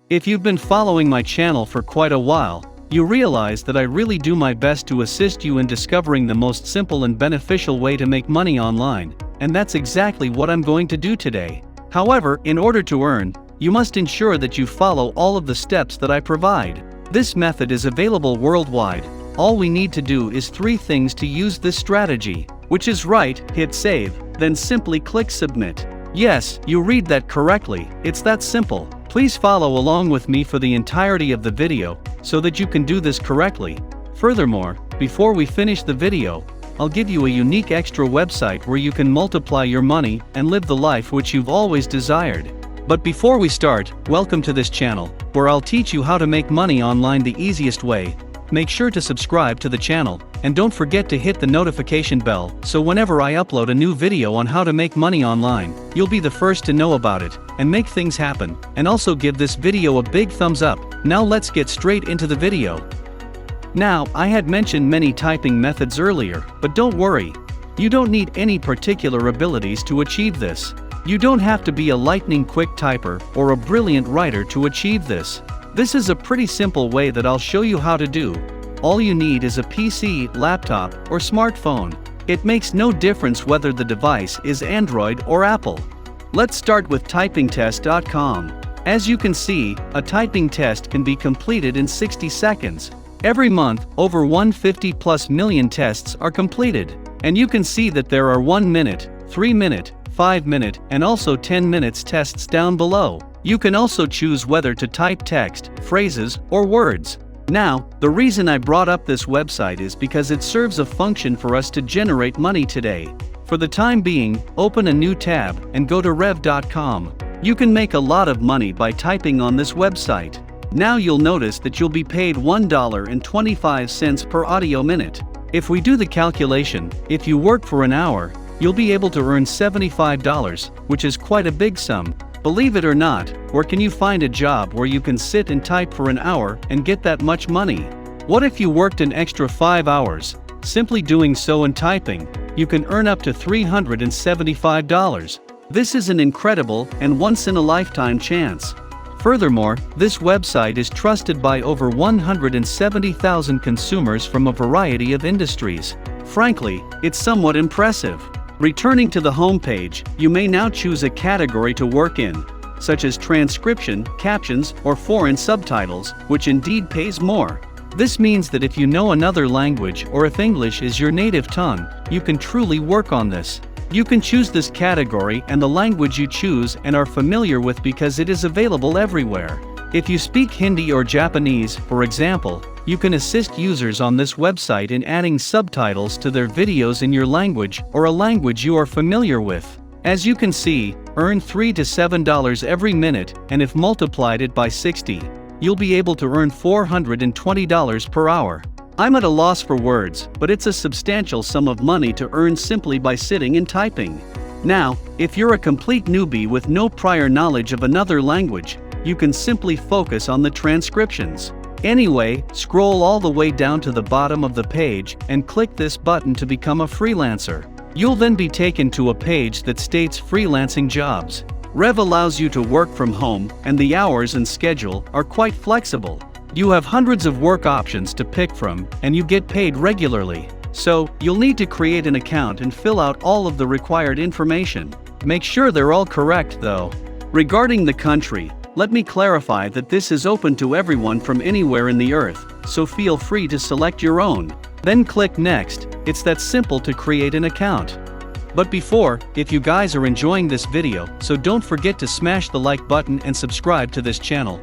If you've been following my channel for quite a while, you realize that I really do my best to assist you in discovering the most simple and beneficial way to make money online, and that's exactly what I'm going to do today. However, in order to earn, you must ensure that you follow all of the steps that I provide. This method is available worldwide. All we need to do is 3 things to use this strategy, which is right, hit save, then simply click submit. Yes, you read that correctly, it's that simple. Please follow along with me for the entirety of the video, so that you can do this correctly. Furthermore, before we finish the video, I'll give you a unique extra website where you can multiply your money and live the life which you've always desired. But before we start, welcome to this channel, where I'll teach you how to make money online the easiest way. Make sure to subscribe to the channel, and don't forget to hit the notification bell, so whenever I upload a new video on how to make money online, you'll be the first to know about it, and make things happen. And also give this video a big thumbs up. Now let's get straight into the video. Now, I had mentioned many typing methods earlier, but don't worry. You don't need any particular abilities to achieve this. You don't have to be a lightning quick typer or a brilliant writer to achieve this. This is a pretty simple way that I'll show you how to do. All you need is a PC, laptop, or smartphone. It makes no difference whether the device is Android or Apple. Let's start with Typingtest.com. As you can see, a typing test can be completed in 60 seconds. Every month, over 150+ million tests are completed. And you can see that there are 1 minute, 3 minute, 5 minute, and also 10 minutes tests down below. You can also choose whether to type text, phrases, or words. Now, the reason I brought up this website is because it serves a function for us to generate money today. For the time being, open a new tab and go to rev.com. You can make a lot of money by typing on this website. Now you'll notice that you'll be paid $1.25 per audio minute. If we do the calculation, if you work for an hour, you'll be able to earn $75, which is quite a big sum. Believe it or not, where can you find a job where you can sit and type for an hour and get that much money? What if you worked an extra 5 hours? Simply doing so and typing, you can earn up to $375. This is an incredible and once-in-a-lifetime chance. Furthermore, this website is trusted by over 170,000 consumers from a variety of industries. Frankly, it's somewhat impressive. Returning to the homepage, you may now choose a category to work in, such as transcription, captions, or foreign subtitles, which indeed pays more. This means that if you know another language or if English is your native tongue, you can truly work on this. You can choose this category and the language you choose and are familiar with because it is available everywhere. If you speak Hindi or Japanese, for example, you can assist users on this website in adding subtitles to their videos in your language or a language you are familiar with. As you can see, earn $3 to $7 every minute, and if multiplied it by 60, you'll be able to earn $420 per hour. I'm at a loss for words, but it's a substantial sum of money to earn simply by sitting and typing. Now, if you're a complete newbie with no prior knowledge of another language, you can simply focus on the transcriptions. Anyway, scroll all the way down to the bottom of the page and click this button to become a freelancer. You'll then be taken to a page that states Freelancing Jobs. Rev allows you to work from home, and the hours and schedule are quite flexible. You have hundreds of work options to pick from, and you get paid regularly. So, you'll need to create an account and fill out all of the required information. Make sure they're all correct though. Regarding the country, let me clarify that this is open to everyone from anywhere in the earth, so feel free to select your own. Then click Next. It's that simple to create an account. But before, if you guys are enjoying this video, so don't forget to smash the like button and subscribe to this channel.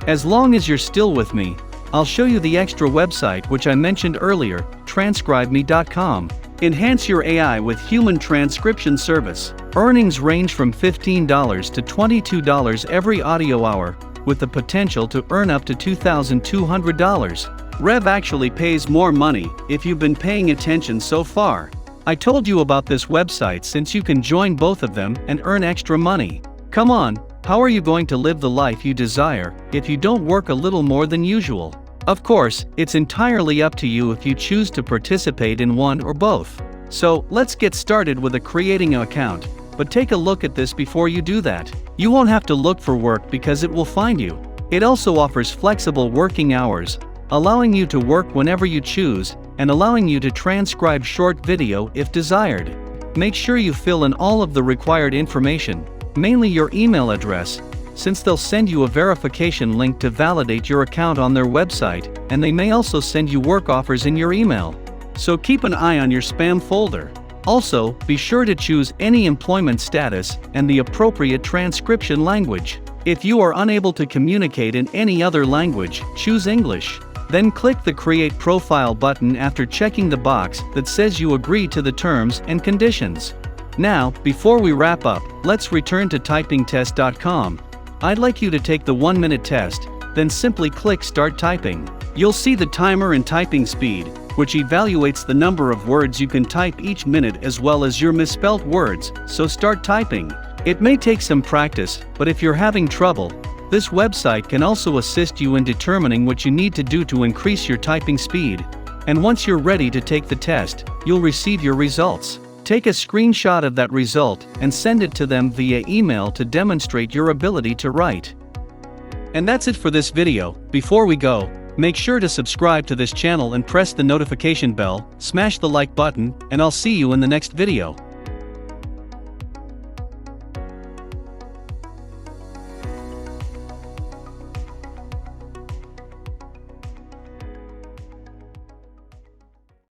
As long as you're still with me, I'll show you the extra website which I mentioned earlier, transcribeme.com. Enhance your AI with human transcription service. Earnings range from $15 to $22 every audio hour, with the potential to earn up to $2,200. Rev actually pays more money if you've been paying attention so far. I told you about this website since you can join both of them and earn extra money. Come on, how are you going to live the life you desire if you don't work a little more than usual? Of course, it's entirely up to you if you choose to participate in one or both. So, let's get started with creating an account. but take a look at this before you do that. You won't have to look for work because it will find you. It also offers flexible working hours, allowing you to work whenever you choose, and allowing you to transcribe short video if desired. Make sure you fill in all of the required information, mainly your email address, since they'll send you a verification link to validate your account on their website, and they may also send you work offers in your email. So keep an eye on your spam folder. Also, be sure to choose any employment status and the appropriate transcription language. If you are unable to communicate in any other language, choose English. Then click the Create Profile button after checking the box that says you agree to the terms and conditions. Now, before we wrap up, let's return to typingtest.com. I'd like you to take the 1-minute test, then simply click Start Typing. You'll see the timer and typing speed, which evaluates the number of words you can type each minute as well as your misspelled words, so start typing. It may take some practice, but if you're having trouble, this website can also assist you in determining what you need to do to increase your typing speed. And once you're ready to take the test, you'll receive your results. Take a screenshot of that result and send it to them via email to demonstrate your ability to write. And that's it for this video. Before we go, make sure to subscribe to this channel and press the notification bell, smash the like button, and I'll see you in the next video.